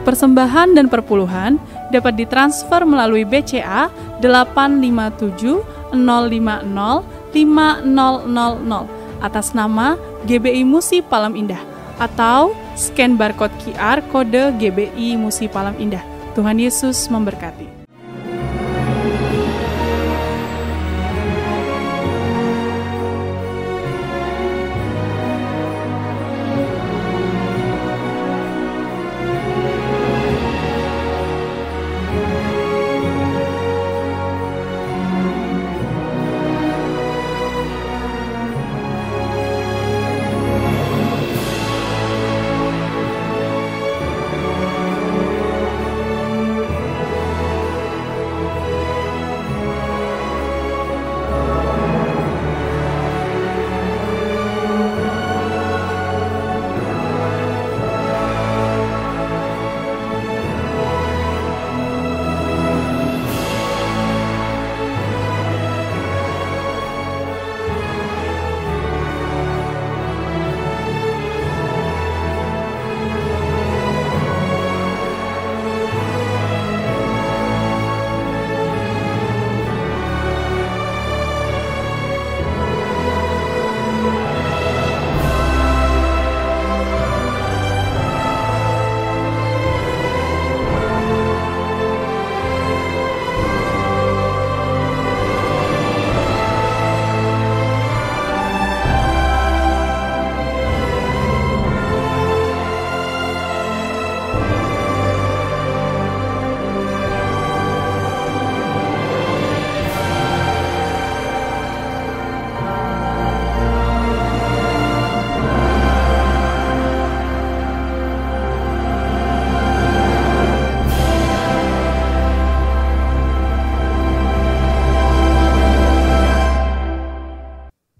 persembahan dan perpuluhan dapat ditransfer melalui BCA 857 050 5000 atas nama GBI Musi Palam Indah atau scan barcode QR kode GBI Musi Palam Indah. Tuhan Yesus memberkati.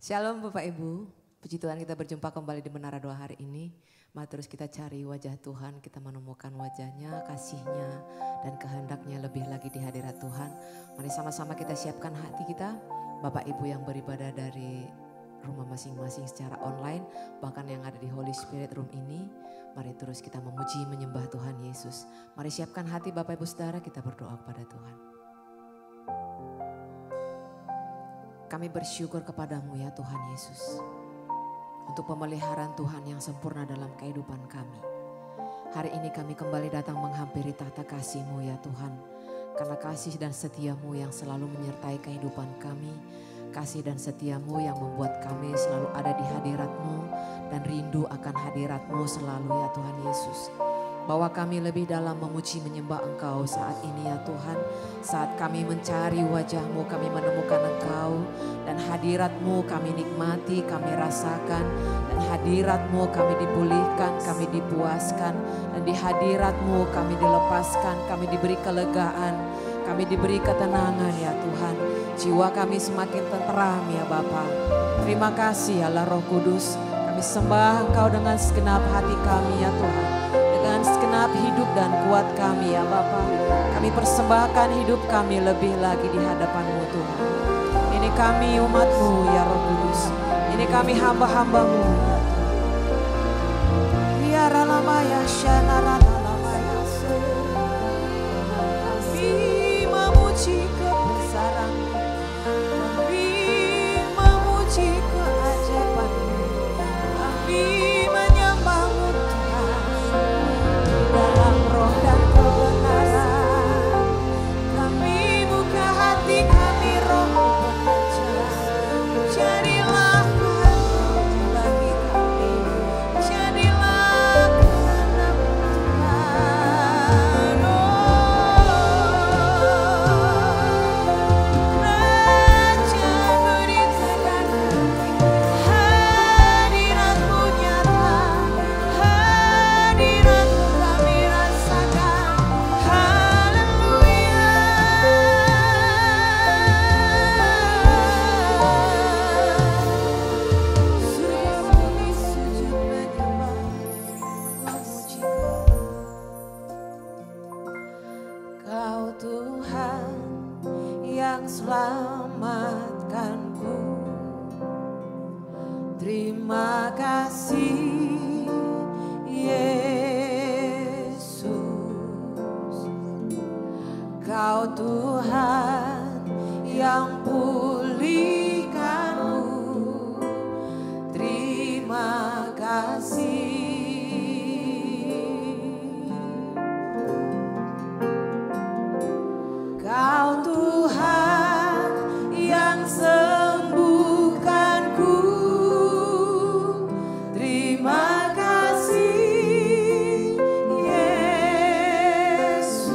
Shalom Bapak Ibu, puji Tuhan kita berjumpa kembali di Menara Doa hari ini. Mari terus kita cari wajah Tuhan, kita menemukan wajahnya, kasihnya, dan kehendaknya lebih lagi di hadirat Tuhan. Mari sama-sama kita siapkan hati kita, Bapak Ibu yang beribadah dari rumah masing-masing secara online, bahkan yang ada di Holy Spirit Room ini. Mari terus kita memuji, menyembah Tuhan Yesus. Mari siapkan hati Bapak Ibu Saudara, kita berdoa kepada Tuhan. Kami bersyukur kepadamu ya Tuhan Yesus, untuk pemeliharaan Tuhan yang sempurna dalam kehidupan kami. Hari ini kami kembali datang menghampiri tahta kasih-Mu ya Tuhan, karena kasih dan setia-Mu yang selalu menyertai kehidupan kami, kasih dan setia-Mu yang membuat kami selalu ada di hadirat-Mu dan rindu akan hadirat-Mu selalu ya Tuhan Yesus. Bahwa kami lebih dalam memuji menyembah Engkau saat ini ya Tuhan. Saat kami mencari wajah-Mu, kami menemukan Engkau. Dan hadirat-Mu kami nikmati, kami rasakan. Dan hadirat-Mu kami dipulihkan, kami dipuaskan. Dan di hadirat-Mu kami dilepaskan, kami diberi kelegaan. Kami diberi ketenangan ya Tuhan. Jiwa kami semakin tenteram ya Bapa. Terima kasih Allah Roh Kudus. Kami sembah Engkau dengan segenap hati kami ya Tuhan. Dengan segenap hidup dan kuat kami ya Bapa. Kami persembahkan hidup kami lebih lagi di hadapan-Mu Tuhan. Ini kami umat-Mu ya Roh Kudus. Ini kami hamba-hamba-Mu ya Tuhan. Ya Ralamaya Shanaralamaya. Kami memuji kebesaran-Mu. Kami memuji keajaiban-Mu. Kami menyembah-Mu dalam roh dan kebenaran. Kami buka hati kami, roh bekerja. Jadilah kehendak-Mu bagi kami. Jadilah kehendak-Mu Tuhan. Raja beri tegar hati. Hadirat-Mu nyata. Hadirat-Mu kami rasakan. Haleluya. Surga bumi sujud menyembah, memuji Kau Tuhan yang selamatkanku. Terima kasih Yesus. Tuhan yang pulihkanku, terima kasih. Kau Tuhan yang sembuhkanku, terima kasih Yesus.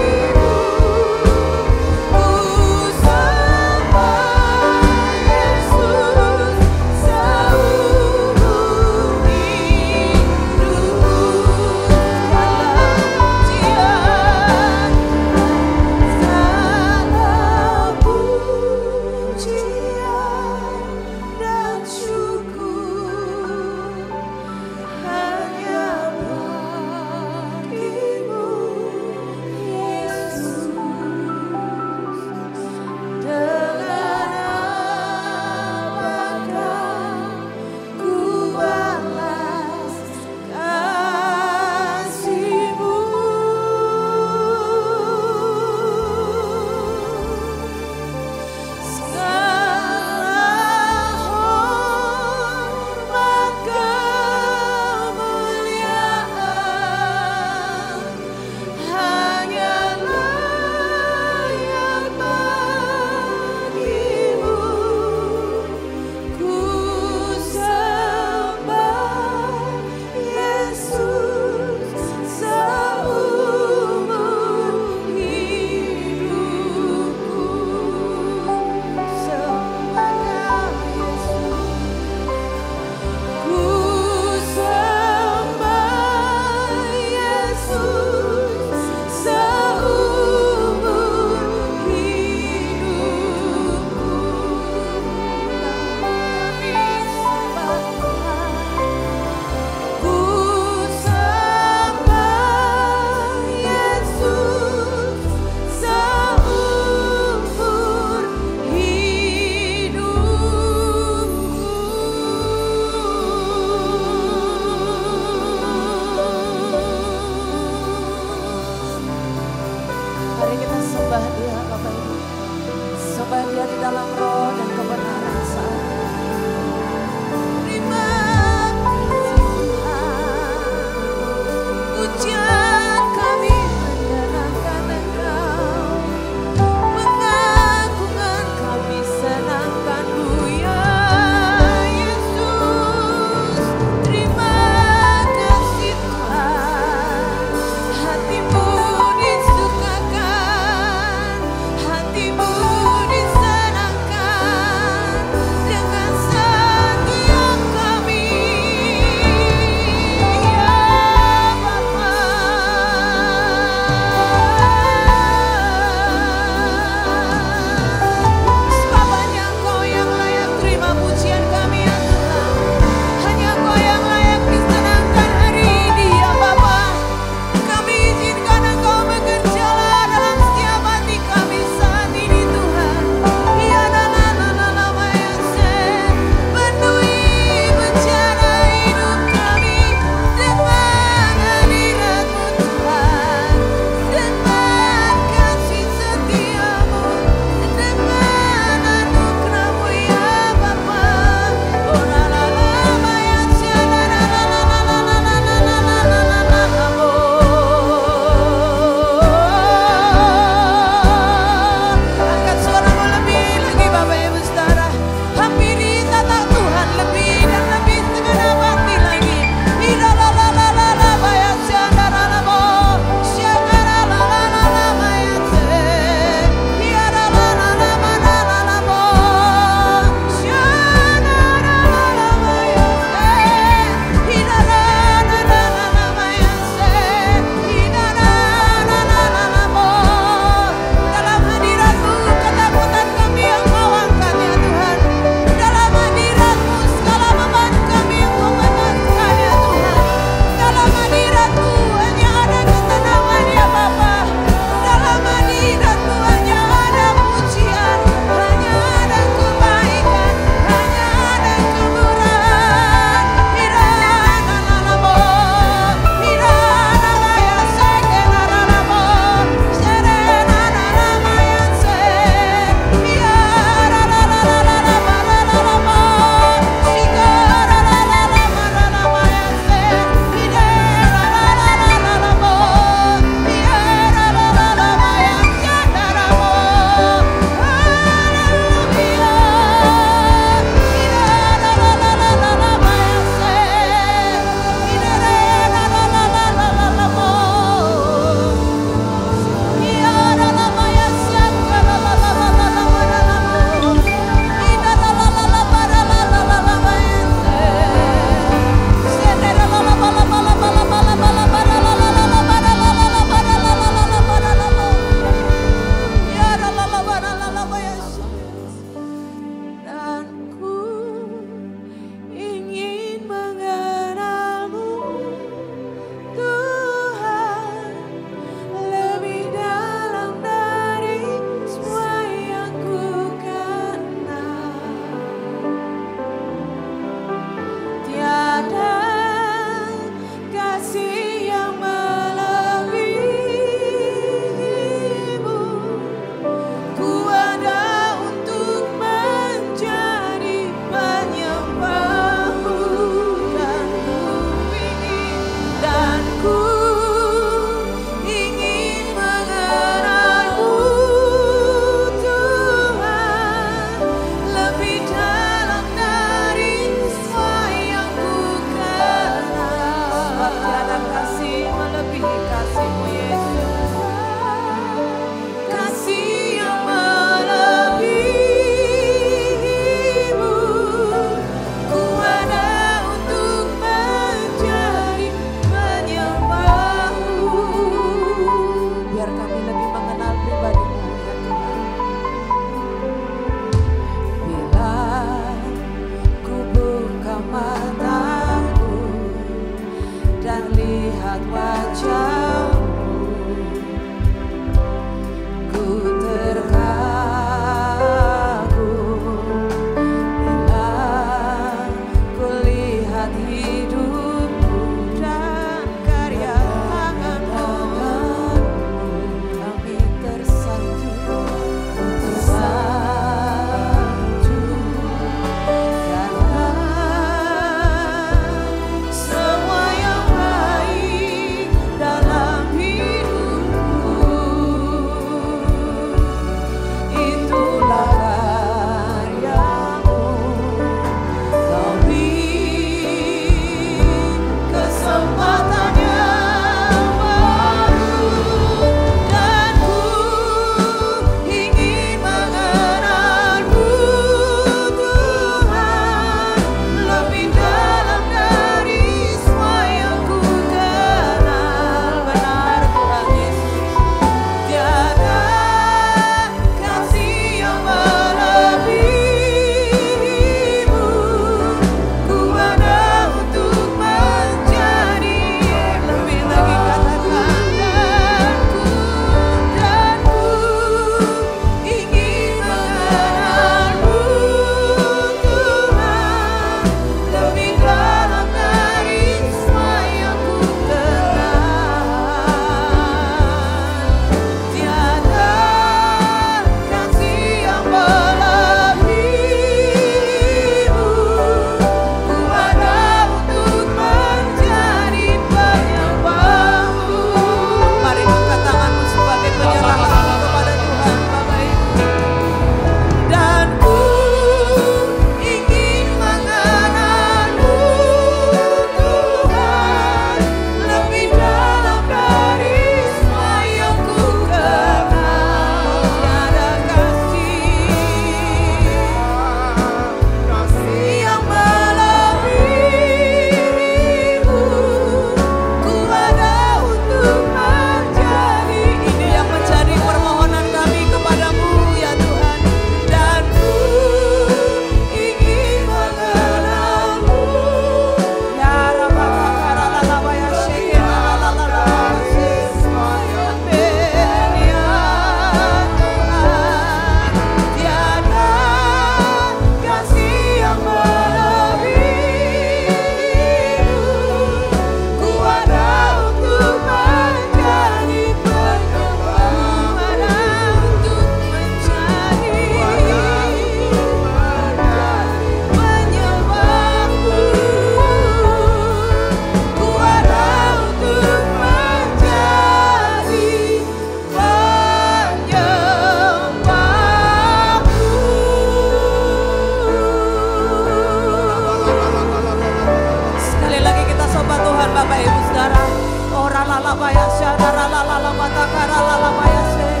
saudara. Ora lalabaya syadara lalalabatakara lalabaya se.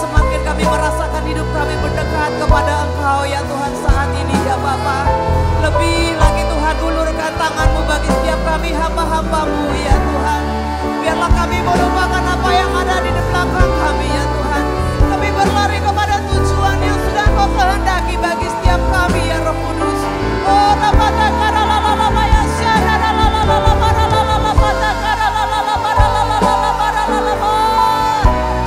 Semakin kami merasakan hidup kami mendekat kepada Engkau ya Tuhan saat ini ya Bapa. Lebih lagi Tuhan, ulurkan tangan-Mu bagi setiap kami hamba-hamba-Mu ya Tuhan. Biarlah kami melupakan apa yang ada di belakang kami ya Tuhan. Kami berlari kepada tujuan yang sudah Kau kehendaki bagi setiap kami ya Roh Kudus. Oh rabatakara lalabaya syadara lalalabatakara lalalabatakara lalalabatakara.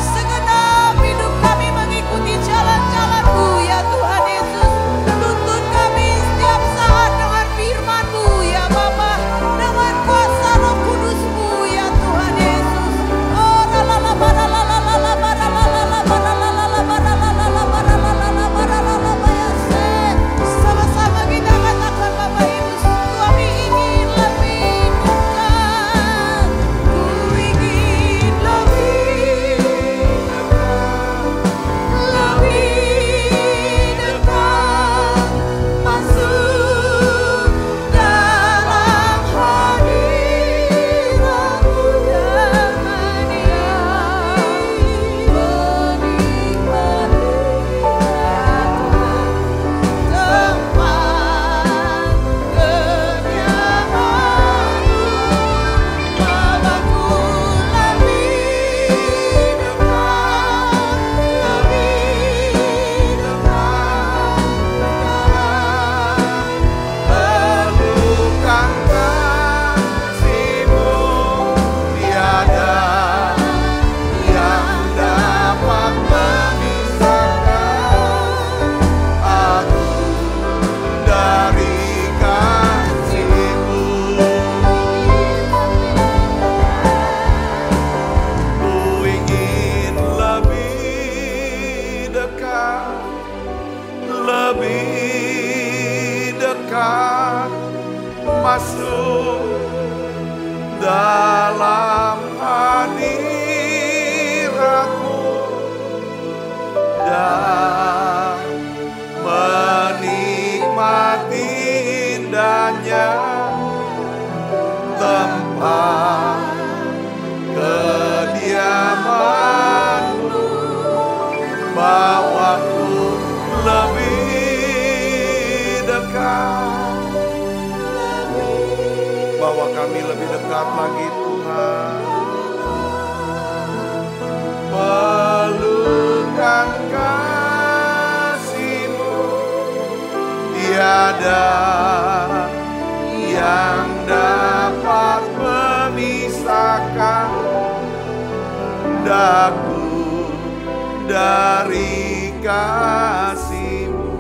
Segenap hidup kami mengikuti jalan-jalan-Mu ya Tuhan Yesus. Tuntun kami setiap saat dengan firman-Mu ya Bapa, dengan kuasa Roh Kudus-Mu ya Tuhan Yesus. Oh sama-sama kita katakan Bapak Ibu, kami ingin lebih dekat. Ku ingin lebih dekat, masuk dalam hadirat-Mu dan menikmati indahnya tempat kediaman-Mu. Bawaku lebih dekat, bawa kami lebih dekat lagi Tuhan. Pelukan kasih-Mu, tiada yang dapat memisahkan daku dari kasih-Mu.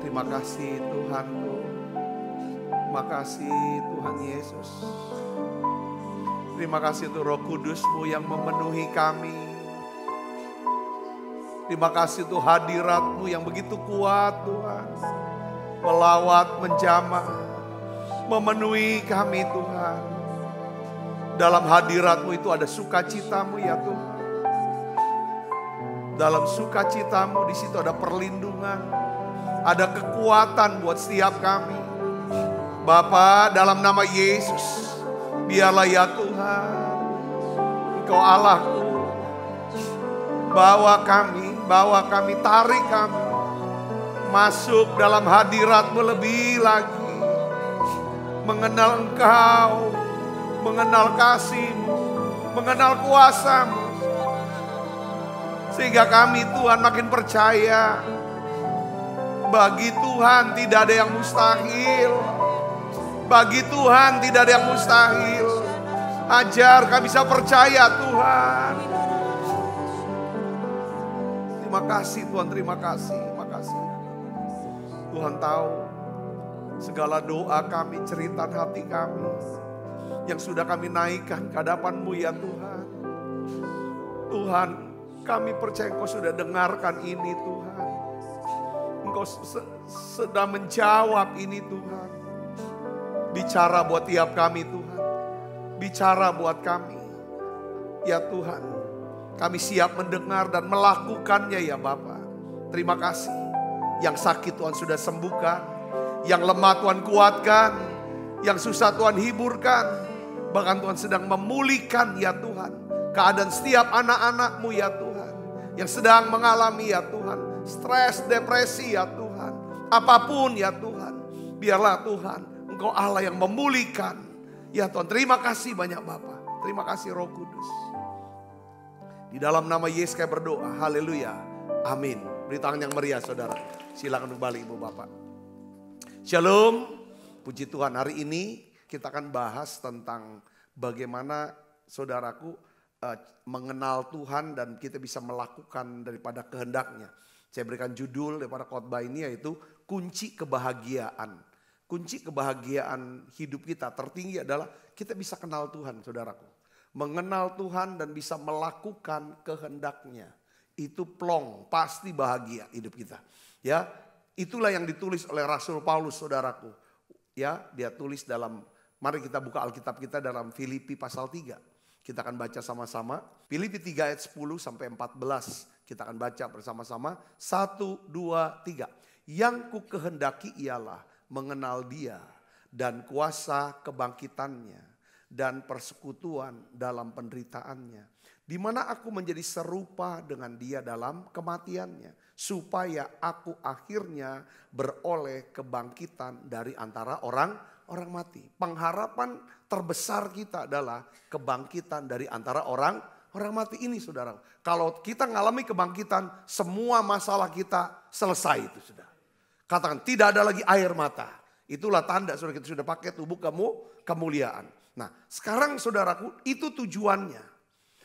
Terima kasih Tuhanku, terima kasih Tuhan Yesus. Terima kasih untuk Roh Kudus-Mu yang memenuhi kami. Terima kasih untuk hadirat-Mu yang begitu kuat Tuhan. Melawat, menjamah, memenuhi kami Tuhan. Dalam hadirat-Mu itu ada sukacita-Mu ya Tuhan. Dalam sukacita-Mu di situ ada perlindungan, ada kekuatan buat setiap kami. Bapa, dalam nama Yesus, biarlah ya Tuhan, Engkau Allahku, bawa kami, tarik kami masuk dalam hadirat-Mu lebih lagi. Mengenal Engkau, mengenal kasih-Mu, mengenal kuasa-Mu. Sehingga kami Tuhan makin percaya, bagi Tuhan tidak ada yang mustahil. Bagi Tuhan tidak ada yang mustahil. Ajar kami bisa percaya Tuhan. Terima kasih Tuhan, terima kasih, terima kasih. Tuhan tahu segala doa kami, cerita hati kami yang sudah kami naikkan ke hadapan-Mu ya Tuhan. Tuhan, kami percaya Engkau sudah dengarkan ini Tuhan. Engkau sedang menjawab ini Tuhan. Bicara buat tiap kami Tuhan. Bicara buat kami. Ya Tuhan, kami siap mendengar dan melakukannya ya Bapa. Terima kasih. Yang sakit Tuhan sudah sembuhkan. Yang lemah Tuhan kuatkan, yang susah Tuhan hiburkan. Bahkan Tuhan sedang memulihkan ya Tuhan keadaan setiap anak-anak-Mu ya Tuhan. Yang sedang mengalami ya Tuhan stres, depresi ya Tuhan. Apapun ya Tuhan, biarlah Tuhan Engkau Allah yang memulihkan. Ya Tuhan, terima kasih banyak Bapa. Terima kasih Roh Kudus. Di dalam nama Yesus kami berdoa, haleluya, amin. Beri tangan yang meriah saudara. Silakan kembali Ibu Bapak. Shalom, puji Tuhan. Hari ini kita akan bahas tentang bagaimana saudaraku mengenal Tuhan dan kita bisa melakukan daripada kehendaknya. Saya berikan judul daripada khotbah ini yaitu kunci kebahagiaan. Kunci kebahagiaan hidup kita tertinggi adalah kita bisa kenal Tuhan saudaraku. Mengenal Tuhan dan bisa melakukan kehendaknya. Itu plong, pasti bahagia hidup kita. Ya, itulah yang ditulis oleh Rasul Paulus saudaraku. Ya, dia tulis dalam, mari kita buka Alkitab kita dalam Filipi pasal 3. Kita akan baca sama-sama. Filipi 3 ayat 10 sampai 14. Kita akan baca bersama-sama. 1, 2, 3. Yang ku kehendaki ialah mengenal Dia dan kuasa kebangkitannya dan persekutuan dalam penderitaannya, di mana aku menjadi serupa dengan Dia dalam kematiannya, supaya aku akhirnya beroleh kebangkitan dari antara orang mati. Pengharapan terbesar kita adalah kebangkitan dari antara orang mati ini saudara. Kalau kita mengalami kebangkitan, semua masalah kita selesai itu sudah. Katakan tidak ada lagi air mata. Itulah tanda saudara kita sudah pakai tubuh kemuliaan. Nah sekarang saudaraku itu tujuannya.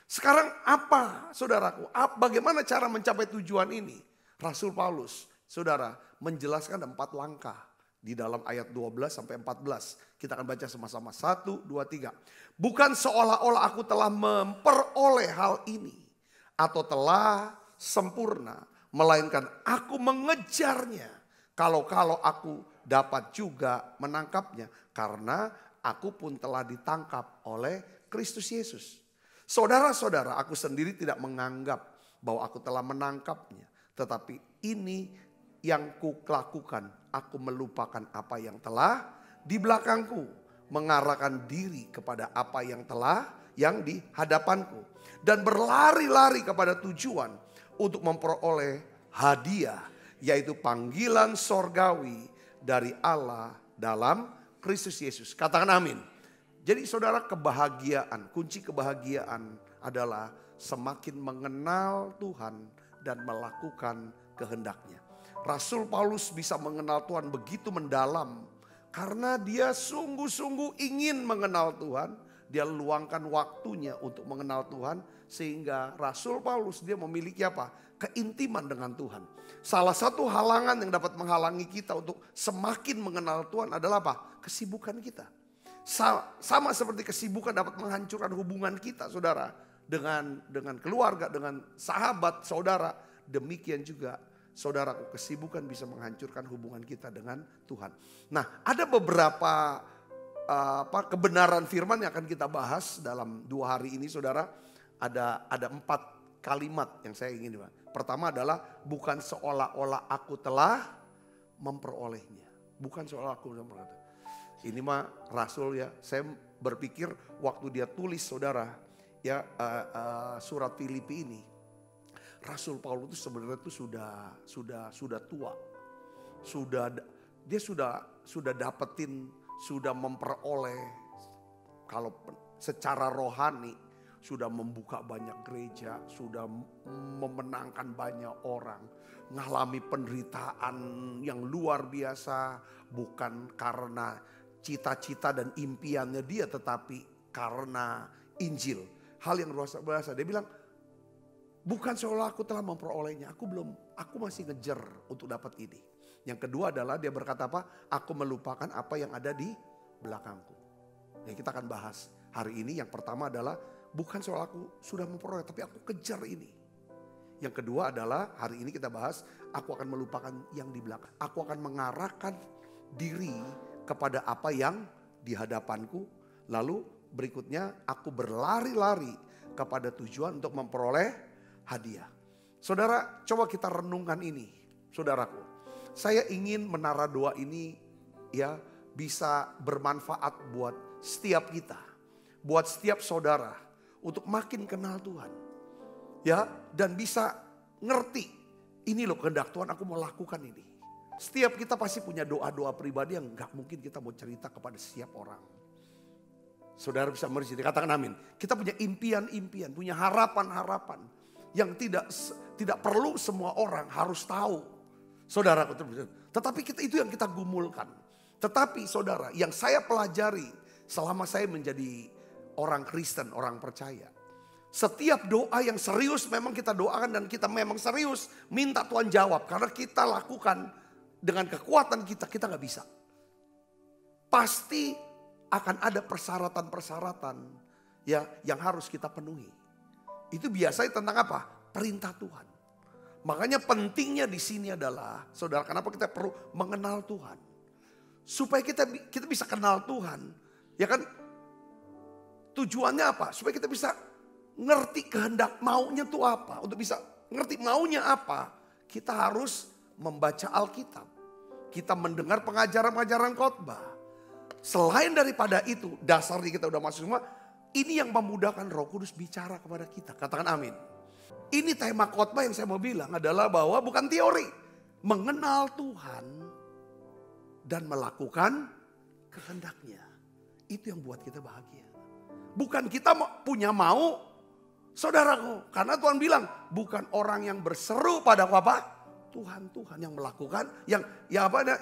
Sekarang apa saudaraku? Bagaimana cara mencapai tujuan ini? Rasul Paulus saudara menjelaskan 4 langkah. Di dalam ayat 12 sampai 14. Kita akan baca sama-sama. 1, 2, 3. Bukan seolah-olah aku telah memperoleh hal ini. Atau telah sempurna. Melainkan aku mengejarnya. Kalau aku dapat juga menangkapnya. Karena aku pun telah ditangkap oleh Kristus Yesus. Saudara-saudara, aku sendiri tidak menganggap bahwa aku telah menangkapnya. Tetapi ini yang kulakukan, aku melupakan apa yang telah di belakangku. Mengarahkan diri kepada apa yang di hadapanku. Dan berlari-lari kepada tujuan untuk memperoleh hadiah. Yaitu panggilan sorgawi dari Allah dalam Kristus Yesus. Katakan amin. Jadi saudara, kebahagiaan, kunci kebahagiaan adalah semakin mengenal Tuhan dan melakukan kehendaknya. Rasul Paulus bisa mengenal Tuhan begitu mendalam karena dia sungguh-sungguh ingin mengenal Tuhan. Dia luangkan waktunya untuk mengenal Tuhan sehingga Rasul Paulus dia memiliki apa? Keintiman dengan Tuhan. Salah satu halangan yang dapat menghalangi kita untuk semakin mengenal Tuhan adalah apa? Kesibukan kita. Sama seperti kesibukan dapat menghancurkan hubungan kita saudara. Dengan keluarga, dengan sahabat, saudara. Demikian juga saudaraku, kesibukan bisa menghancurkan hubungan kita dengan Tuhan. Nah, ada beberapa kebenaran firman yang akan kita bahas dalam 2 hari ini saudara. Ada 4 kalimat yang saya ingin bahas. Pertama adalah bukan seolah-olah aku telah memperolehnya. Bukan seolah aku telah memperolehnya. Ini mah Rasul ya, saya berpikir waktu dia tulis saudara ya surat Filipi ini. Rasul Paulus itu sebenarnya itu sudah tua. Dia sudah dapetin, sudah memperoleh kalau secara rohani sudah membuka banyak gereja, sudah memenangkan banyak orang, mengalami penderitaan yang luar biasa, bukan karena cita-cita dan impiannya dia, tetapi karena Injil. Hal yang luar biasa. Dia bilang, bukan seolah aku telah memperolehnya, aku masih ngejar untuk dapat ini. Yang kedua adalah dia berkata apa? Aku melupakan apa yang ada di belakangku. Nah, kita akan bahas hari ini. Yang pertama adalah bukan soal aku sudah memperoleh, tapi aku kejar ini. Yang kedua adalah hari ini kita bahas, aku akan melupakan yang di belakang. Aku akan mengarahkan diri kepada apa yang di hadapanku. Lalu berikutnya aku berlari-lari kepada tujuan untuk memperoleh hadiah. Saudara, coba kita renungkan ini. Saudaraku, saya ingin menara doa ini ya bisa bermanfaat buat setiap kita, buat setiap saudara untuk makin kenal Tuhan. Ya, dan bisa ngerti, ini loh kehendak Tuhan, aku mau lakukan ini. Setiap kita pasti punya doa-doa pribadi yang gak mungkin kita mau cerita kepada setiap orang. Saudara bisa mengerti, katakan amin. Kita punya impian-impian, punya harapan-harapan yang tidak perlu semua orang harus tahu. Saudara, tetapi itu yang kita gumulkan. Tetapi saudara, yang saya pelajari selama saya menjadi orang Kristen, orang percaya. Setiap doa yang serius memang kita doakan dan kita memang serius minta Tuhan jawab. Karena kita lakukan dengan kekuatan kita gak bisa. Pasti akan ada persyaratan-persyaratan ya yang harus kita penuhi. Itu biasanya tentang apa? Perintah Tuhan. Makanya pentingnya di sini adalah, saudara, kenapa kita perlu mengenal Tuhan? Supaya kita bisa kenal Tuhan. Ya kan? Tujuannya apa? Supaya kita bisa ngerti kehendak maunya itu apa. Untuk bisa ngerti maunya apa, kita harus membaca Alkitab. Kita mendengar pengajaran-pengajaran khotbah. Selain daripada itu, dasarnya kita udah masuk semua. Ini yang memudahkan Roh Kudus bicara kepada kita. Katakan amin. Ini tema khotbah yang saya mau bilang adalah bahwa bukan teori. Mengenal Tuhan dan melakukan kehendaknya. Itu yang buat kita bahagia. Bukan kita punya mau, saudaraku. Karena Tuhan bilang, bukan orang yang berseru pada apa? Tuhan yang melakukan, yang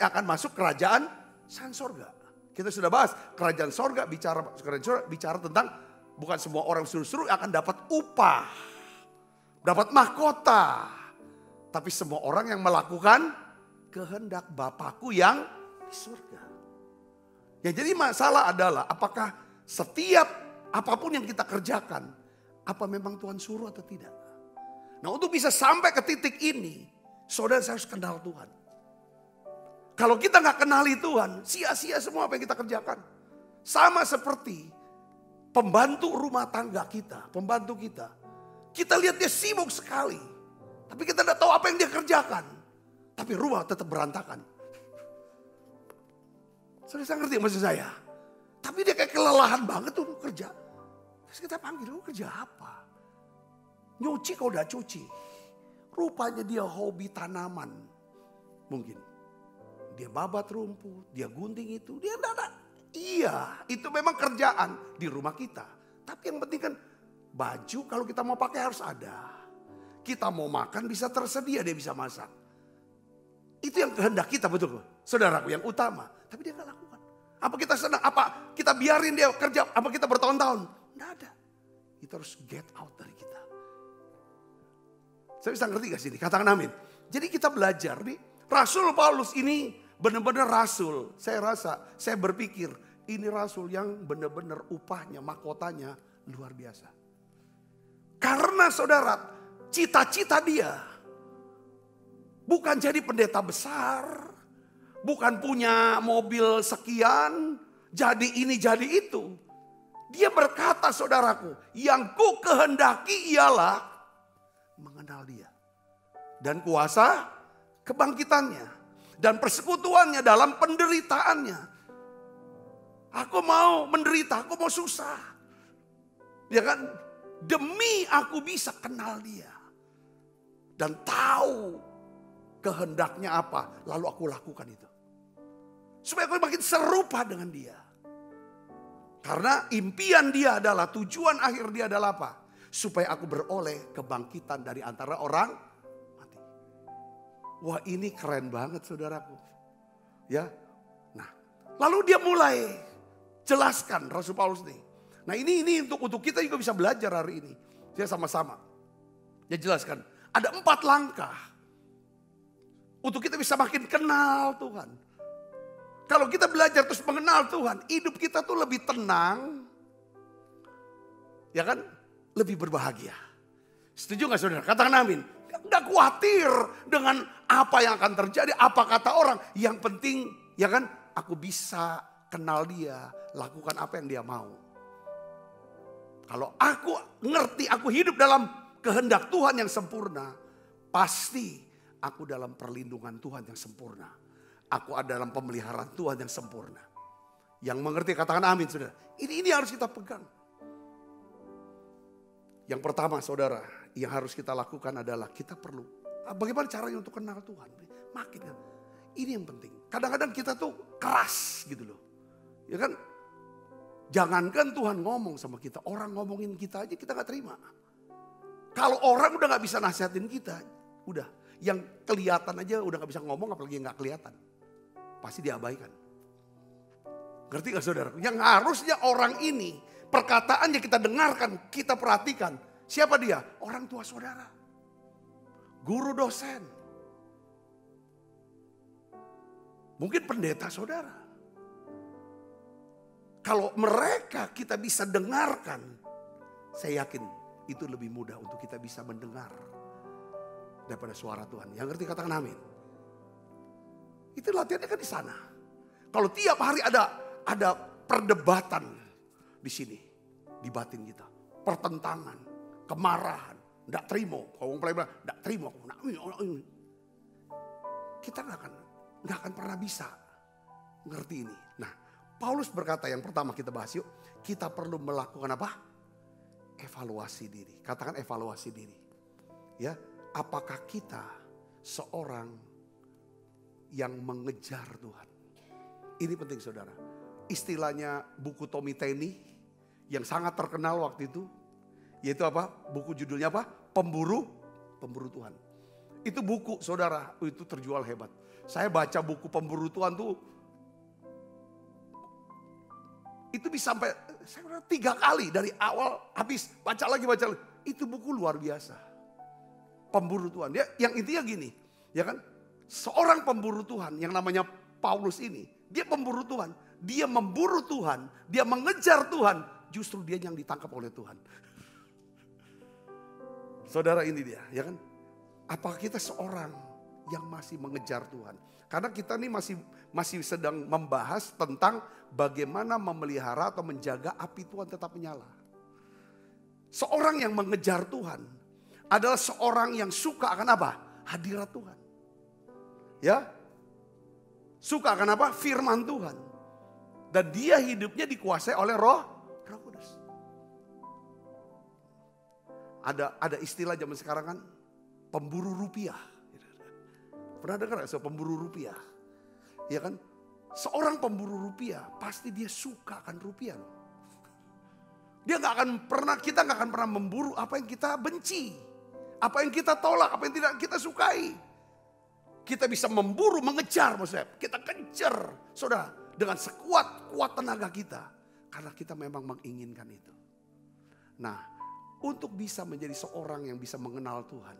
akan masuk kerajaan sang sorga. Kita sudah bahas kerajaan sorga, bicara tentang bukan semua orang suruh-suruh akan dapat upah, dapat mahkota. Tapi semua orang yang melakukan kehendak Bapakku yang di surga. Ya, jadi masalah adalah apakah setiap apapun yang kita kerjakan, apa memang Tuhan suruh atau tidak. Nah, untuk bisa sampai ke titik ini, saudara harus kenal Tuhan. Kalau kita gak kenali Tuhan, sia-sia semua apa yang kita kerjakan. Sama seperti pembantu rumah tangga kita, pembantu kita. Kita lihat dia sibuk sekali. Tapi kita gak tahu apa yang dia kerjakan. Tapi rumah tetap berantakan. Saya ngerti maksud saya. Tapi dia kayak kelelahan banget tuh kerja. Terus kita panggil, lu kerja apa? Nyuci kau udah cuci. Rupanya dia hobi tanaman. Mungkin. Dia babat rumput, dia gunting itu. Dia enggak. Iya, itu memang kerjaan di rumah kita. Tapi yang penting kan baju kalau kita mau pakai harus ada. Kita mau makan bisa tersedia, dia bisa masak. Itu yang kehendak kita, betul. Saudaraku, yang utama. Tapi dia gak lakukan. Apa kita senang? Apa kita biarin dia kerja? Apa kita bertahun-tahun? Nggak ada. Itu harus get out dari kita. Saya bisa ngerti gak sini? Katakan amin. Jadi kita belajar nih. Rasul Paulus ini benar-benar rasul. Saya berpikir ini rasul yang benar-benar upahnya, mahkotanya luar biasa. Karena saudara, cita-cita dia bukan jadi pendeta besar. Bukan punya mobil sekian, jadi ini jadi itu. Dia berkata saudaraku, yang ku kehendaki ialah mengenal dia. Dan kuasa kebangkitannya. Dan persekutuannya dalam penderitaannya. Aku mau menderita, aku mau susah. Ya kan? Demi aku bisa kenal dia. Dan tahu kehendaknya apa, lalu aku lakukan itu. Supaya aku makin serupa dengan dia. Karena impian dia adalah, tujuan akhir dia adalah apa? Supaya aku beroleh kebangkitan dari antara orang mati. Wah, ini keren banget saudaraku. Ya. Nah, lalu dia mulai jelaskan Rasul Paulus nih. Nah, ini untuk kita juga bisa belajar hari ini. Saya sama-sama. Dia jelaskan, ada 4 langkah untuk kita bisa makin kenal Tuhan. Kalau kita belajar terus mengenal Tuhan, hidup kita tuh lebih tenang. Ya kan? Lebih berbahagia. Setuju gak saudara? Katakan amin. Gak khawatir dengan apa yang akan terjadi, apa kata orang. Yang penting, ya kan? Aku bisa kenal dia, lakukan apa yang dia mau. Kalau aku ngerti, aku hidup dalam kehendak Tuhan yang sempurna, pasti aku dalam perlindungan Tuhan yang sempurna. Aku ada dalam pemeliharaan Tuhan yang sempurna. Yang mengerti katakan amin saudara. Ini harus kita pegang. Yang pertama saudara, yang harus kita lakukan adalah kita perlu. Bagaimana caranya untuk kenal Tuhan? Makin kan. Ini yang penting. Kadang-kadang kita tuh keras gitu loh. Ya kan? Jangankan Tuhan ngomong sama kita. Orang ngomongin kita aja kita gak terima. Kalau orang udah gak bisa nasihatin kita. Udah. Yang kelihatan aja udah gak bisa ngomong apalagi yang gak kelihatan. Pasti diabaikan. Ngerti gak saudara? Yang harusnya orang ini perkataannya kita dengarkan, kita perhatikan. Siapa dia? Orang tua saudara. Guru dosen. Mungkin pendeta saudara. Kalau mereka kita bisa dengarkan, saya yakin itu lebih mudah untuk kita bisa mendengar daripada suara Tuhan. Yang ngerti katakan amin. Itu latihannya kan di sana. Kalau tiap hari ada perdebatan di sini, di batin kita, pertentangan, kemarahan, nggak terima, kalau nggak terima, kita nggak akan pernah bisa ngerti ini. Nah, Paulus berkata yang pertama kita bahas yuk, kita perlu melakukan apa? Evaluasi diri. Katakan evaluasi diri. Ya, apakah kita seorang yang mengejar Tuhan? Ini penting saudara. Istilahnya buku Tommy Tenney yang sangat terkenal waktu itu, yaitu apa? Buku judulnya apa? Pemburu Tuhan. Itu buku saudara, itu terjual hebat. Saya baca buku Pemburu Tuhan tuh, itu bisa sampai 3 kali dari awal habis baca lagi. Itu buku luar biasa. Pemburu Tuhan. Dia yang intinya gini, ya kan? Seorang pemburu Tuhan yang namanya Paulus ini, dia pemburu Tuhan. Dia memburu Tuhan, dia mengejar Tuhan, justru dia yang ditangkap oleh Tuhan. Saudara ini dia, ya kan? Apakah kita seorang yang masih mengejar Tuhan? Karena kita ini masih sedang membahas tentang bagaimana memelihara atau menjaga api Tuhan tetap menyala. Seorang yang mengejar Tuhan adalah seorang yang suka akan apa? Hadirat Tuhan. Ya, suka akan apa? Firman Tuhan. Dan dia hidupnya dikuasai oleh Roh Kudus. Ada istilah zaman sekarang kan, pemburu rupiah. Pernah dengar gak pemburu rupiah? Ya kan? Seorang pemburu rupiah pasti dia suka akan rupiah. Dia nggak akan pernah, kita nggak akan pernah memburu apa yang kita benci, apa yang kita tolak, apa yang tidak kita sukai. Kita bisa memburu, mengejar, maksudnya kita kejar, saudara. Dengan sekuat tenaga kita. Karena kita memang menginginkan itu. Nah, untuk bisa menjadi seorang yang bisa mengenal Tuhan.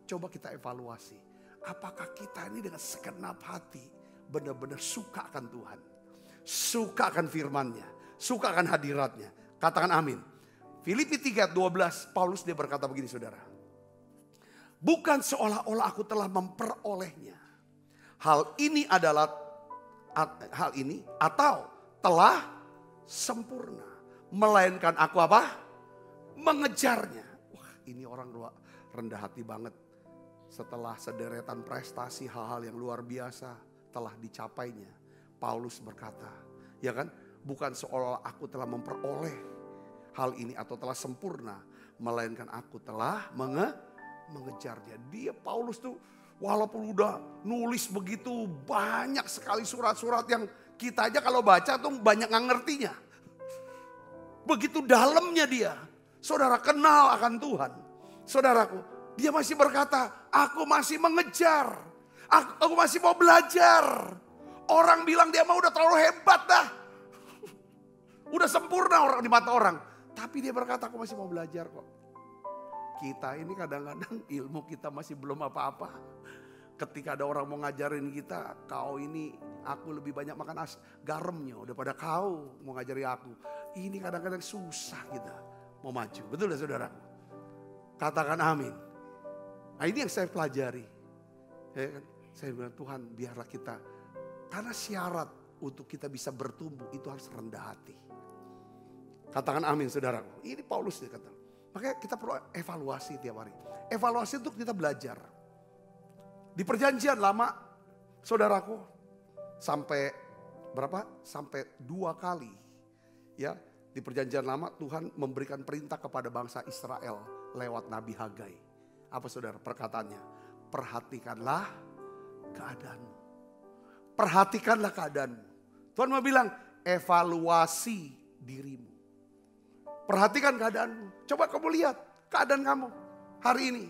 Coba kita evaluasi. Apakah kita ini dengan segenap hati benar-benar suka akan Tuhan. Suka akan firman-Nya. Suka akan hadirat-Nya. Katakan amin. Filipi 3:12 Paulus dia berkata begini saudara. Bukan seolah-olah aku telah memperolehnya. Hal ini atau telah sempurna. Melainkan aku apa? Mengejarnya. Wah, ini orang rendah hati banget. Setelah sederetan prestasi hal-hal yang luar biasa telah dicapainya. Paulus berkata, ya kan? Bukan seolah aku telah memperoleh hal ini atau telah sempurna. Melainkan aku telah mengejarnya. Dia Paulus tuh walaupun udah nulis begitu banyak sekali surat-surat yang kita aja kalau baca tuh banyak nggak ngertinya. Begitu dalamnya dia. Saudara kenal akan Tuhan. Saudaraku, dia masih berkata, aku masih mengejar. Aku masih mau belajar. Orang bilang dia mah udah terlalu hebat dah. Udah sempurna orang di mata orang. Tapi dia berkata aku masih mau belajar kok. Kita ini kadang-kadang ilmu kita masih belum apa-apa. Ketika ada orang mau ngajarin kita, kau ini aku lebih banyak makan garamnya daripada kau mau ngajari aku. Ini kadang-kadang susah kita mau maju. Betul ya saudara? Katakan amin. Nah ini yang saya pelajari. Ya kan? Saya bilang Tuhan biarlah kita. Karena syarat untuk kita bisa bertumbuh itu harus rendah hati. Katakan amin saudaraku. Ini Paulus dia kata. Makanya kita perlu evaluasi tiap hari. Evaluasi untuk kita belajar. Di perjanjian lama, saudaraku, Sampai berapa? Sampai 2 kali. Ya, di perjanjian lama Tuhan memberikan perintah kepada bangsa Israel lewat Nabi Hagai. Apa saudara perkataannya? Perhatikanlah keadaanmu. Perhatikanlah keadaanmu. Tuhan mau bilang evaluasi dirimu. Perhatikan keadaanmu. Coba kamu lihat keadaan kamu hari ini.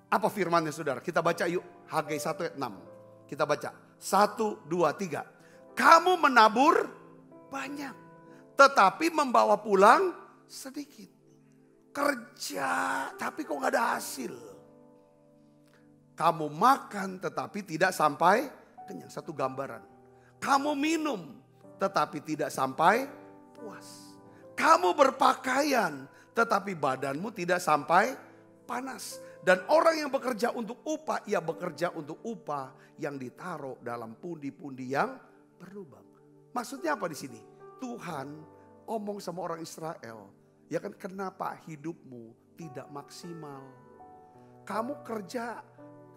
Apa firmannya saudara? Kita baca yuk. Hagai 1 ayat 6. Kita baca. 1, 2, 3. Kamu menabur banyak. Tetapi membawa pulang sedikit. Kerja tapi kok gak ada hasil. Kamu makan tetapi tidak sampai kenyang. Satu gambaran. Kamu minum tetapi tidak sampai puas. Kamu berpakaian tetapi badanmu tidak sampai panas. Dan orang yang bekerja untuk upah, ia bekerja untuk upah yang ditaruh dalam pundi-pundi yang berlubang. Maksudnya apa di sini? Tuhan omong sama orang Israel, ya kan, kenapa hidupmu tidak maksimal? Kamu kerja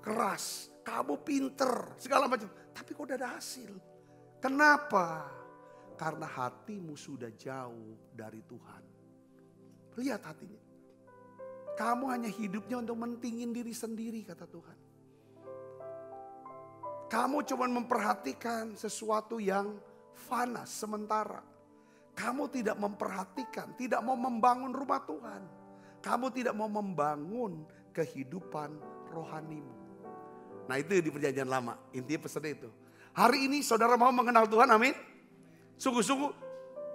keras, kamu pinter, segala macam, tapi kok udah ada hasil. Kenapa? Karena hatimu sudah jauh dari Tuhan. Lihat hatinya. Kamu hanya hidupnya untuk mentingin diri sendiri, kata Tuhan. Kamu cuma memperhatikan sesuatu yang fana, sementara. Kamu tidak memperhatikan, tidak mau membangun rumah Tuhan. Kamu tidak mau membangun kehidupan rohanimu. Nah itu di perjanjian lama, intinya pesannya itu. Hari ini saudara mau mengenal Tuhan, amin. Sungguh-sungguh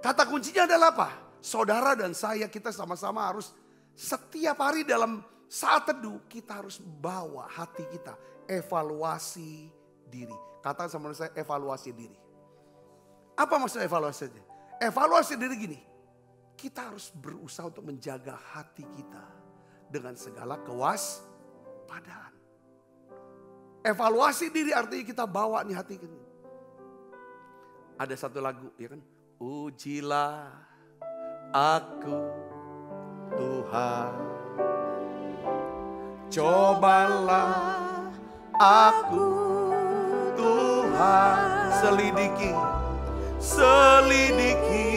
kata kuncinya adalah apa? Saudara dan saya, kita sama-sama harus setiap hari dalam saat teduh kita harus bawa hati kita. Evaluasi diri. Katakan sama saya, evaluasi diri. Apa maksud evaluasi diri? Evaluasi diri gini. Kita harus berusaha untuk menjaga hati kita dengan segala kewaspadaan. Evaluasi diri artinya kita bawa nih hati kita. Ada satu lagu ya kan. Ujilah aku Tuhan. Cobalah aku Tuhan. Selidiki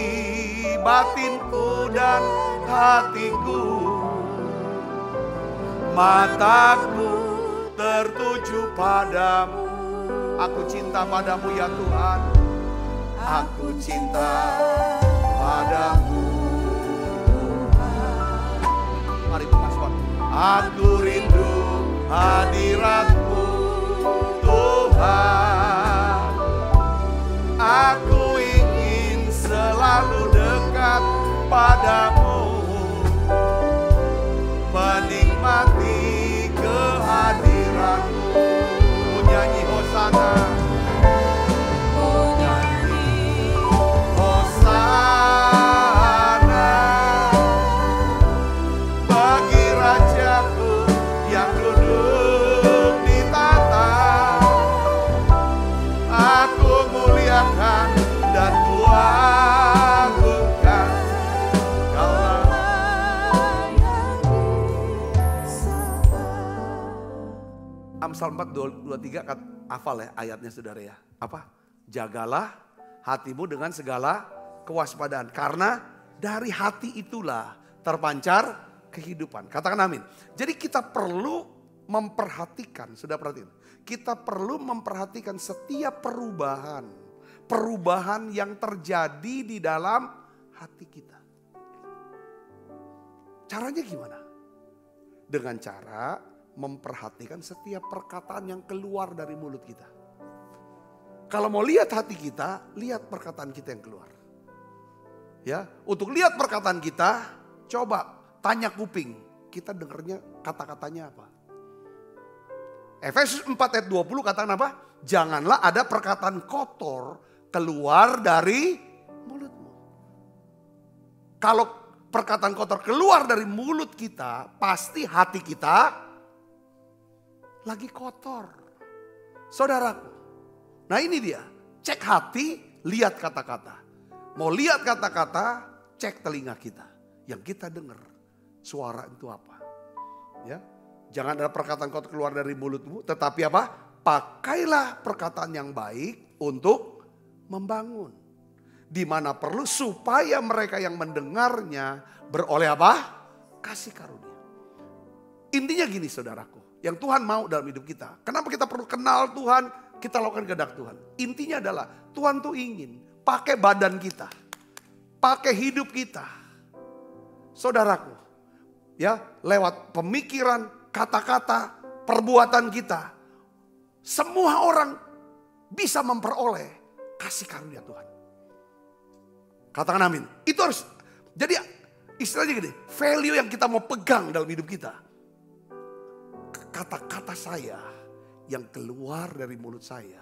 batinku dan hatiku. Mataku tertuju padamu. Aku cinta padamu ya Tuhan. Aku cinta padamu Tuhan. Mari buka suara. Aku rindu hadirat-Mu Tuhan. Aku ingin selalu dekat padamu. Menikmati kehadiran-Mu. Nyanyi Hosana. Amsal 4:23 hafal ya ayatnya saudara ya. Apa? Jagalah hatimu dengan segala kewaspadaan. Karena dari hati itulah terpancar kehidupan. Katakan amin. Jadi kita perlu memperhatikan, sudah perhatikan. Kita perlu memperhatikan setiap perubahan. Perubahan yang terjadi di dalam hati kita. Caranya gimana? Dengan cara memperhatikan setiap perkataan yang keluar dari mulut kita. Kalau mau lihat hati kita, lihat perkataan kita yang keluar. Ya, untuk lihat perkataan kita, coba tanya kuping, kita dengarnya kata-katanya apa. Efesus 4 ayat 20 katakan apa? Janganlah ada perkataan kotor keluar dari mulutmu. Kalau perkataan kotor keluar dari mulut kita, pasti hati kita lagi kotor. Saudaraku. Nah ini dia. Cek hati, lihat kata-kata. Mau lihat kata-kata, cek telinga kita. Yang kita dengar. Suara itu apa. Ya. Jangan ada perkataan kotor keluar dari mulutmu. Tetapi apa? Pakailah perkataan yang baik untuk membangun. Di mana perlu supaya mereka yang mendengarnya beroleh apa? Kasih karunia. Intinya gini saudaraku, yang Tuhan mau dalam hidup kita. Kenapa kita perlu kenal Tuhan, kita lakukan kehendak Tuhan. Intinya adalah Tuhan tuh ingin pakai badan kita, pakai hidup kita. Saudaraku, ya, lewat pemikiran, kata-kata, perbuatan kita, semua orang bisa memperoleh kasih karunia Tuhan. Katakan amin. Itu harus, jadi istilahnya gini, value yang kita mau pegang dalam hidup kita. Kata-kata saya yang keluar dari mulut saya,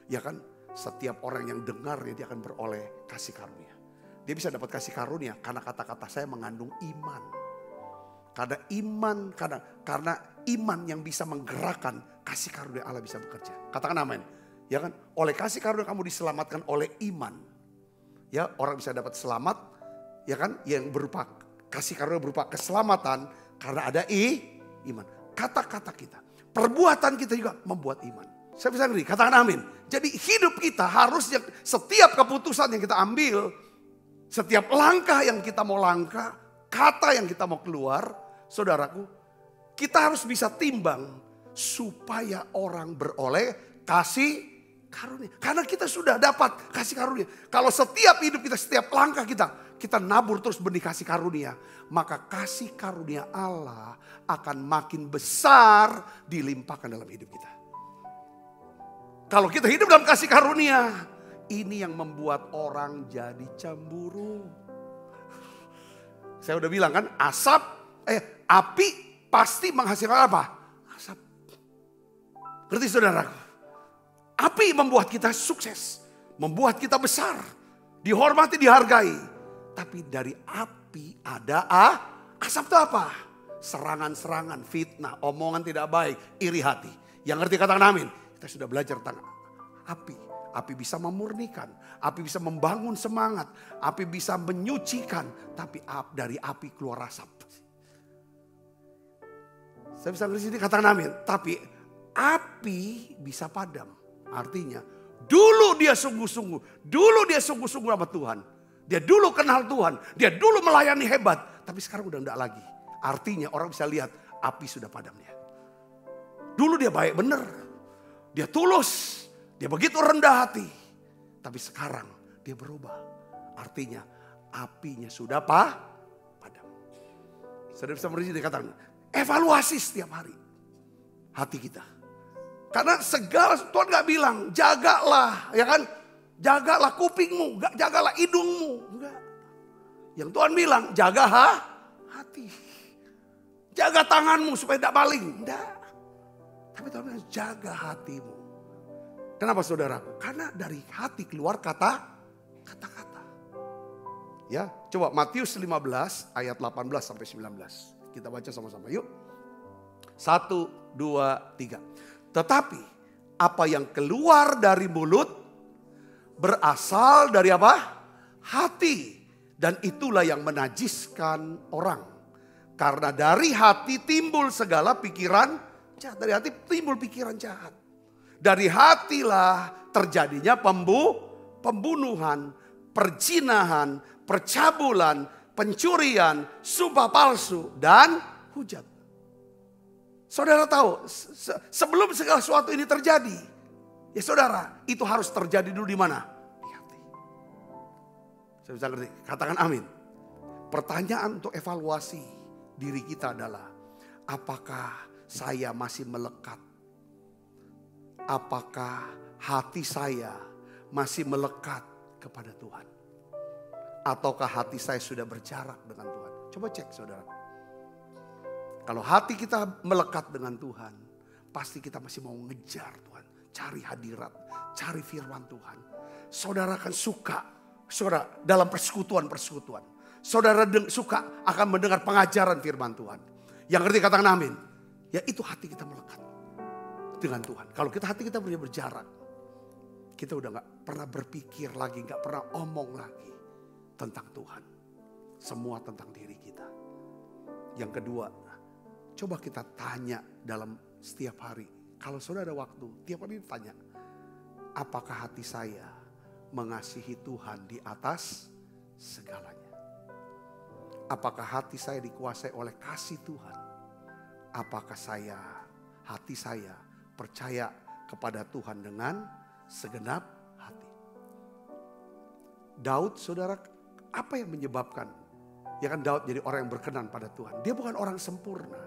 ya kan, setiap orang yang dengar dia akan beroleh kasih karunia. Dia bisa dapat kasih karunia karena kata-kata saya mengandung iman. Karena iman yang bisa menggerakkan kasih karunia Allah bisa bekerja. Katakan amin. Ya kan? Oleh kasih karunia kamu diselamatkan oleh iman. Ya, orang bisa dapat selamat, ya kan? Yang berupa kasih karunia berupa keselamatan karena ada iman. Kata-kata kita, perbuatan kita juga membuat iman. Saya bisa ngerti, katakan amin. Jadi hidup kita harusnya setiap keputusan yang kita ambil, setiap langkah yang kita mau langkah, kata yang kita mau keluar, saudaraku, kita harus bisa timbang supaya orang beroleh kasih karunia. Karena kita sudah dapat kasih karunia. Kalau setiap hidup kita, setiap langkah kita nabur terus benih kasih karunia, maka kasih karunia Allah akan makin besar dilimpahkan dalam hidup kita. Kalau kita hidup dalam kasih karunia, ini yang membuat orang jadi cemburu. Saya udah bilang kan, api pasti menghasilkan apa? Asap. Ngerti saudaraku? Api membuat kita sukses, membuat kita besar, dihormati, dihargai. Tapi dari api ada asap itu apa? Serangan-serangan, fitnah, omongan tidak baik, iri hati. Yang ngerti katakan amin. Kita sudah belajar tentang api. Api bisa memurnikan, api bisa membangun semangat, api bisa menyucikan. Tapi dari api keluar asap. Saya bisa ngerti sini katakan amin. Tapi api bisa padam. Artinya dulu dia sungguh-sungguh sama Tuhan. Dia dulu kenal Tuhan, dia dulu melayani hebat. Tapi sekarang udah enggak lagi. Artinya orang bisa lihat api sudah padam dia. Dulu dia baik bener, dia tulus, dia begitu rendah hati. Tapi sekarang dia berubah. Artinya apinya sudah padam. Saudara bisa mengerti dikatakan, evaluasi setiap hari hati kita. Karena segala Tuhan gak bilang jagalah, ya kan? Jagalah kupingmu, jagalah hidungmu. Enggak. Yang Tuhan bilang jaga hati. Jaga tanganmu supaya tidak maling. Enggak. Tapi Tuhan bilang jaga hatimu. Kenapa saudaraku? Karena dari hati keluar kata-kata. Ya, coba Matius 15 ayat 18 sampai 19. Kita baca sama-sama yuk. 1, 2, 3. Tetapi apa yang keluar dari mulut berasal dari apa? Hati. Dan itulah yang menajiskan orang. Karena dari hati timbul segala pikiran jahat. Dari hati timbul pikiran jahat. Dari hatilah terjadinya pembunuhan, perzinahan, percabulan, pencurian, sumpah palsu, dan hujat. Saudara tahu, sebelum segala sesuatu ini terjadi, ya saudara, itu harus terjadi dulu di mana? Di hati. Saya bisa ngerti, katakan amin. Pertanyaan untuk evaluasi diri kita adalah, apakah saya masih melekat? Apakah hati saya masih melekat kepada Tuhan? Ataukah hati saya sudah berjarak dengan Tuhan? Coba cek saudara. Kalau hati kita melekat dengan Tuhan, pasti kita masih mau ngejar Tuhan. Cari hadirat, cari firman Tuhan. Saudara akan suka, saudara dalam persekutuan. Saudara suka akan mendengar pengajaran firman Tuhan. Yang ngerti katakan amin. Ya itu hati kita melekat dengan Tuhan. Kalau hati kita berjarak, kita udah gak pernah berpikir lagi, gak pernah omong lagi tentang Tuhan. Semua tentang diri kita. Yang kedua, coba kita tanya dalam setiap hari. Kalau saudara ada waktu, tiap hari tanya. apakah hati saya mengasihi Tuhan di atas segalanya? Apakah hati saya dikuasai oleh kasih Tuhan? Apakah hati saya percaya kepada Tuhan dengan segenap hati? Daud, saudara, apa yang menyebabkan? Ya kan, Daud jadi orang yang berkenan pada Tuhan. Dia bukan orang sempurna,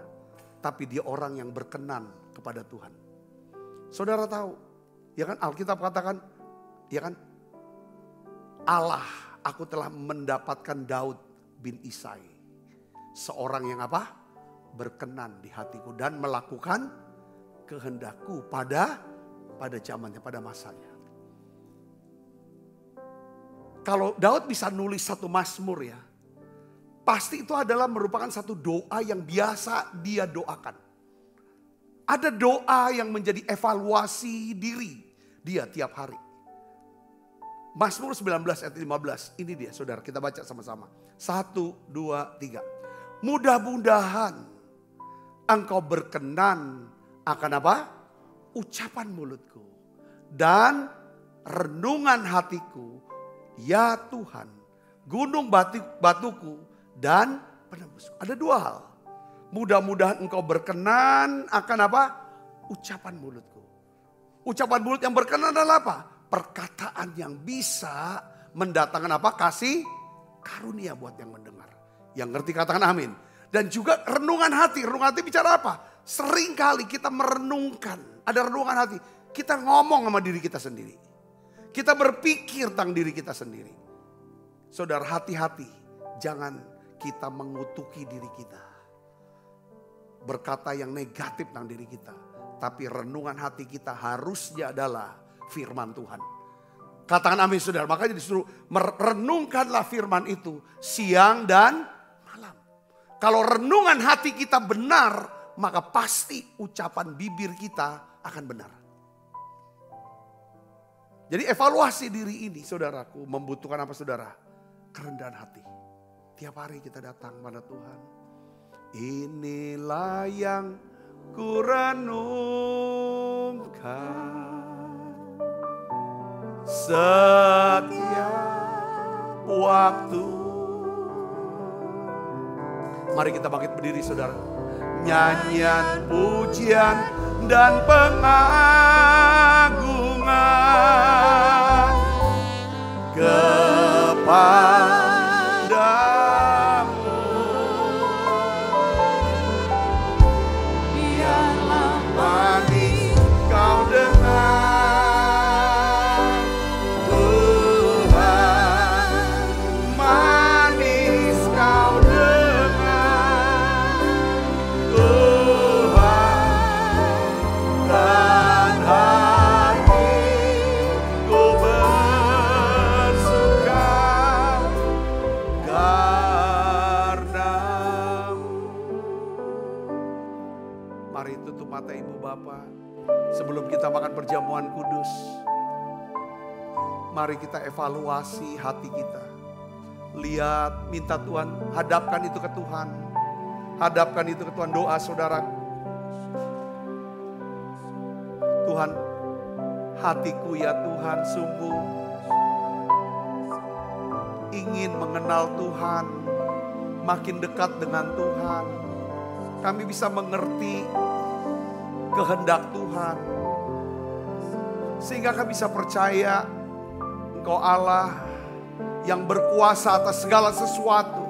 tapi dia orang yang berkenan kepada Tuhan. Saudara tahu, ya kan, Alkitab katakan, ya kan, Allah, aku telah mendapatkan Daud bin Isai, seorang yang apa? Berkenan di hatiku dan melakukan kehendakku pada zamannya, pada masanya. Kalau Daud bisa nulis satu mazmur ya, pasti itu adalah merupakan satu doa yang biasa dia doakan. Ada doa yang menjadi evaluasi diri dia tiap hari. Mazmur 19 ayat 15, ini dia saudara, kita baca sama-sama. 1, 2, 3. Mudah-mudahan engkau berkenan akan apa? Ucapan mulutku dan renungan hatiku, ya Tuhan, gunung batuku dan penebusku. Ada dua hal. Mudah-mudahan engkau berkenan akan apa? Ucapan mulutku. Ucapan mulut yang berkenan adalah apa? Perkataan yang bisa mendatangkan apa? Kasih karunia buat yang mendengar. Yang ngerti katakan amin. Dan juga renungan hati. Renungan hati bicara apa? Seringkali kita merenungkan. Ada renungan hati. Kita ngomong sama diri kita sendiri. Kita berpikir tentang diri kita sendiri. Saudara, hati-hati. Jangan kita mengutuki diri kita. Berkata yang negatif tentang diri kita. Tapi renungan hati kita harusnya adalah firman Tuhan. Katakan amin saudara. Makanya disuruh merenungkanlah firman itu siang dan malam. Kalau renungan hati kita benar, maka pasti ucapan bibir kita akan benar. Jadi evaluasi diri ini saudaraku membutuhkan apa saudara? Kerendahan hati. Tiap hari kita datang pada Tuhan. Inilah yang ku renungkan setiap waktu. Mari kita bangkit berdiri saudara. Nyanyian, pujian dan pengagungan kepadamu. Biarlah manis kau dengar Tuhan, manis kau dengar Tuhan, dan hatiku bersuka karenamu. Mari tutup mata Ibu Bapa sebelum kita makan perjamuan kudus. Mari kita evaluasi hati kita. Lihat, minta Tuhan, hadapkan itu ke Tuhan. Hadapkan itu ke Tuhan, doa saudara. Tuhan, hatiku ya Tuhan sungguh ingin mengenal Tuhan, makin dekat dengan Tuhan. Kami bisa mengerti kehendak Tuhan, sehingga kami bisa percaya Engkau Allah yang berkuasa atas segala sesuatu.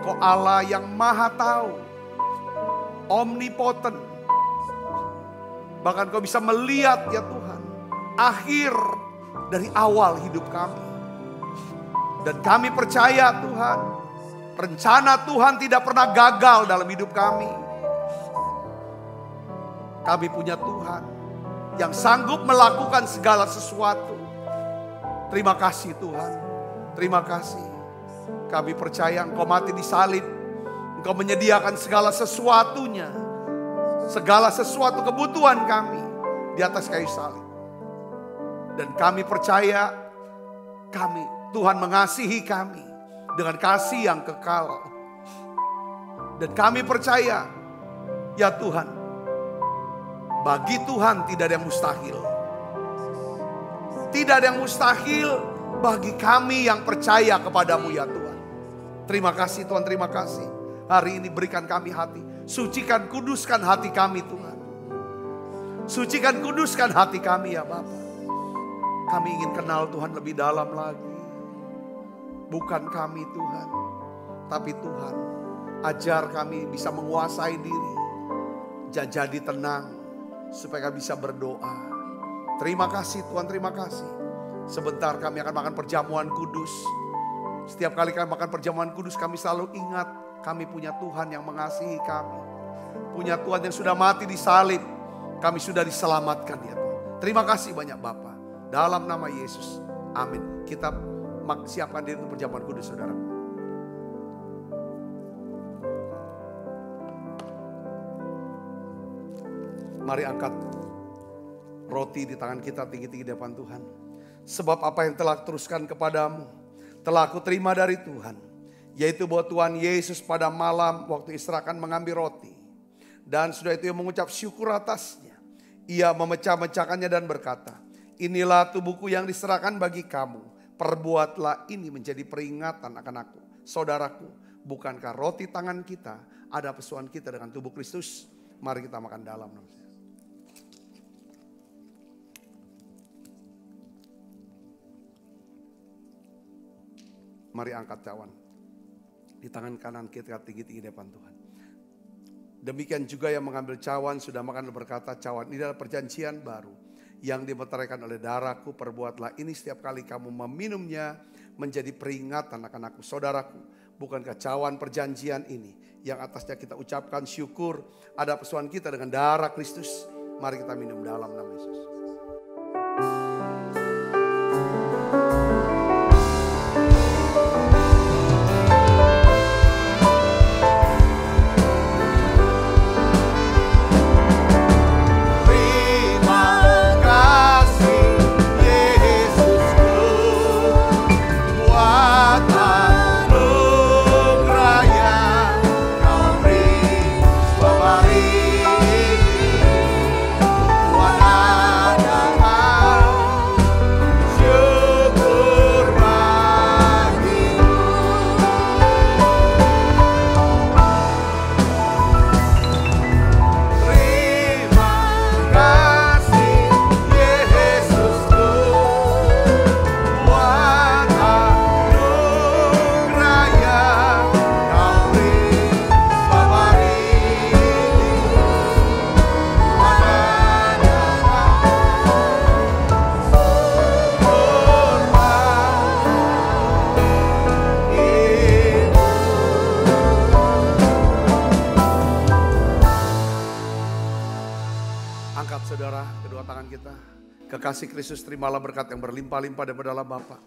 Engkau Allah yang maha tahu, omnipoten. Bahkan Kau bisa melihat ya Tuhan akhir dari awal hidup kami. Dan kami percaya Tuhan, rencana Tuhan tidak pernah gagal dalam hidup kami. Kami punya Tuhan yang sanggup melakukan segala sesuatu. Terima kasih Tuhan, terima kasih. Kami percaya Engkau mati di salib, Engkau menyediakan segala sesuatunya, segala sesuatu kebutuhan kami di atas kayu salib. Dan kami percaya Tuhan mengasihi kami dengan kasih yang kekal. Dan kami percaya, ya Tuhan, bagi Tuhan tidak ada yang mustahil. Tidak ada yang mustahil bagi kami yang percaya kepadamu ya Tuhan. Terima kasih Tuhan, terima kasih. Hari ini berikan kami hati. Sucikan, kuduskan hati kami Tuhan. Sucikan, kuduskan hati kami ya Bapa. Kami ingin kenal Tuhan lebih dalam lagi. Bukan kami Tuhan, tapi Tuhan. Ajar kami bisa menguasai diri. Jadi tenang supaya kami bisa berdoa. Terima kasih Tuhan, terima kasih. Sebentar kami akan makan perjamuan kudus. Setiap kali kami makan perjamuan kudus, kami selalu ingat kami punya Tuhan yang mengasihi kami. Punya Tuhan yang sudah mati di salib. Kami sudah diselamatkan ya Tuhan. Terima kasih banyak Bapa. Dalam nama Yesus. Amin. Kita siapkan diri untuk perjamuan kudus saudara. Mari angkat roti di tangan kita tinggi-tinggi di depan Tuhan. Sebab apa yang telah teruskan kepadamu, telah aku terima dari Tuhan. Yaitu bahwa Tuhan Yesus pada malam waktu diserahkan mengambil roti. Dan sudah itu ia mengucap syukur atasnya. Ia memecah-mecahkannya dan berkata, inilah tubuhku yang diserahkan bagi kamu. Perbuatlah ini menjadi peringatan akan aku. Saudaraku, bukankah roti tangan kita ada pesuan kita dengan tubuh Kristus? Mari kita makan dalam. Mari angkat cawan di tangan kanan kita tinggi-tinggi di depan Tuhan. Demikian juga yang mengambil cawan sudah makan berkata, cawan ini adalah perjanjian baru yang dimeteraikan oleh darahku. Perbuatlah ini setiap kali kamu meminumnya menjadi peringatan akan aku. Saudaraku, bukankah cawan perjanjian ini yang atasnya kita ucapkan syukur ada pesuan kita dengan darah Kristus? Mari kita minum dalam nama Yesus. Kekasih Kristus, terimalah berkat yang berlimpah-limpah daripada dalam Bapa.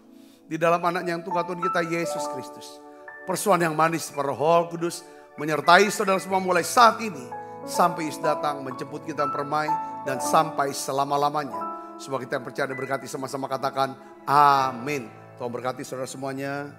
Di dalam anaknya yang Tuhan kita Yesus Kristus. Persuan yang manis para Roh Kudus menyertai saudara semua mulai saat ini. Sampai Yesus datang menjemput kita permai dan sampai selama-lamanya. Semua kita yang percaya dan berkati sama-sama katakan amin. Tuhan berkati saudara semuanya.